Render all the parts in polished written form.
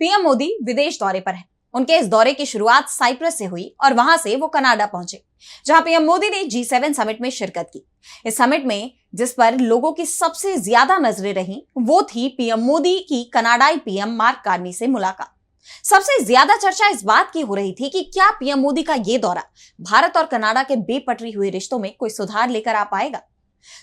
PM Modi विदेश दौरे पर हैं। उनके इस दौरे की शुरुआत साइप्रस से हुई और वहां से वो कनाडा पहुंचे, जहां पीएम मोदी ने G7 समिट में शिरकत की। इस समिट में जिस पर लोगों की सबसे ज्यादा नजरें रहीं, वो थी पीएम मोदी की कनाडाई पीएम मार्क कार्नी से मुलाकात। सबसे ज्यादा चर्चा इस बात की हो रही थी कि क्या पीएम मोदी का ये दौरा भारत और कनाडा के बेपटरी हुए रिश्तों में कोई सुधार लेकर आ पाएगा।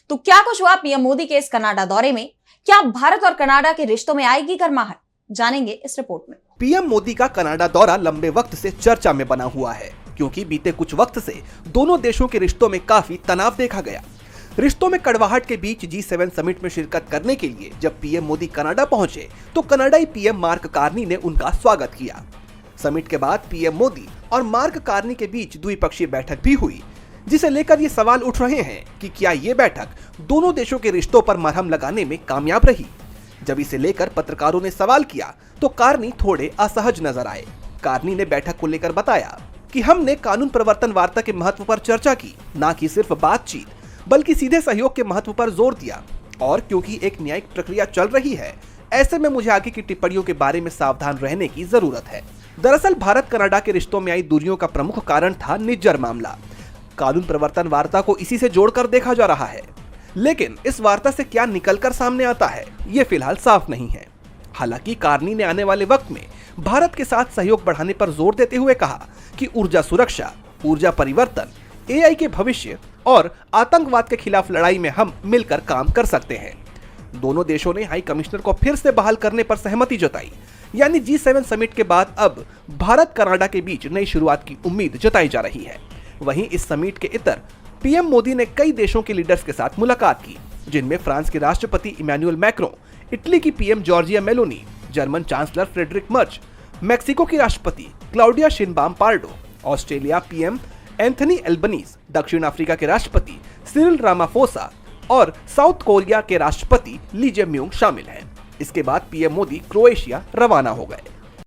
तो क्या कुछ हुआ पीएम मोदी के इस कनाडा दौरे में? क्या भारत और कनाडा के रिश्तों में आएगी गर्माहट? जानेंगे इस रिपोर्ट में। पीएम मोदी का कनाडा दौरा लंबे वक्त से चर्चा में बना हुआ है, क्योंकि बीते कुछ वक्त से दोनों देशों के रिश्तों में काफी तनाव देखा गया। रिश्तों में कड़वाहट के बीच G7 समिट में शिरकत करने के लिए जब पीएम मोदी कनाडा पहुंचे तो कनाडाई पीएम मार्क कार्नी ने उनका स्वागत किया। समिट के बाद पीएम मोदी और मार्क कार्नी के बीच द्विपक्षीय बैठक भी हुई, जिसे लेकर ये सवाल उठ रहे हैं कि क्या ये बैठक दोनों देशों के रिश्तों पर मरहम लगाने में कामयाब रही। जब इसे लेकर पत्रकारों ने सवाल किया तो कार्नी थोड़े असहज नजर आए। कार्नी ने बैठक को लेकर बताया कि हमने कानून प्रवर्तन वार्ता के महत्व पर चर्चा की, न कि सिर्फ बातचीत बल्कि सीधे सहयोग के महत्व पर जोर दिया। और क्योंकि एक न्यायिक प्रक्रिया चल रही है, ऐसे में मुझे आगे की टिप्पणियों के बारे में सावधान रहने की जरूरत है। दरअसल भारत कनाडा के रिश्तों में आई दूरियों का प्रमुख कारण था निज्जर मामला। कानून प्रवर्तन वार्ता को इसी से जोड़कर देखा जा रहा है, लेकिन इस वार्ता से क्या निकलकर सामने आता है, ये फिलहाल साफ नहीं है। हालांकि कार्नी ने आने वाले वक्त में भारत के साथ सहयोग बढ़ाने पर जोर देते हुए कहा कि ऊर्जा सुरक्षा, ऊर्जा परिवर्तन, AI के भविष्य और आतंकवाद के खिलाफ लड़ाई में हम मिलकर काम कर सकते हैं। दोनों देशों ने हाई कमिश्नर को फिर से बहाल करने पर सहमति जताई, यानी G7 समिट के बाद अब भारत कनाडा के बीच नई शुरुआत की उम्मीद जताई जा रही है। वहीं इस समिट के इतर पीएम मोदी ने कई देशों के लीडर्स के साथ मुलाकात की, जिनमें फ्रांस के राष्ट्रपति इमैनुअल मैक्रों, इटली की PM Giorgia Meloni, German chancellor Friedrich Merz, Mexico की राष्ट्रपति Claudia Sheinbaum Pardo, Australia PM Anthony Albanese, दक्षिण अफ्रीका के राष्ट्रपति सिरिल रामाफोसा और साउथ कोरिया के राष्ट्रपति ली जे म्यूंग शामिल हैं। इसके बाद पीएम मोदी क्रोएशिया रवाना हो गए।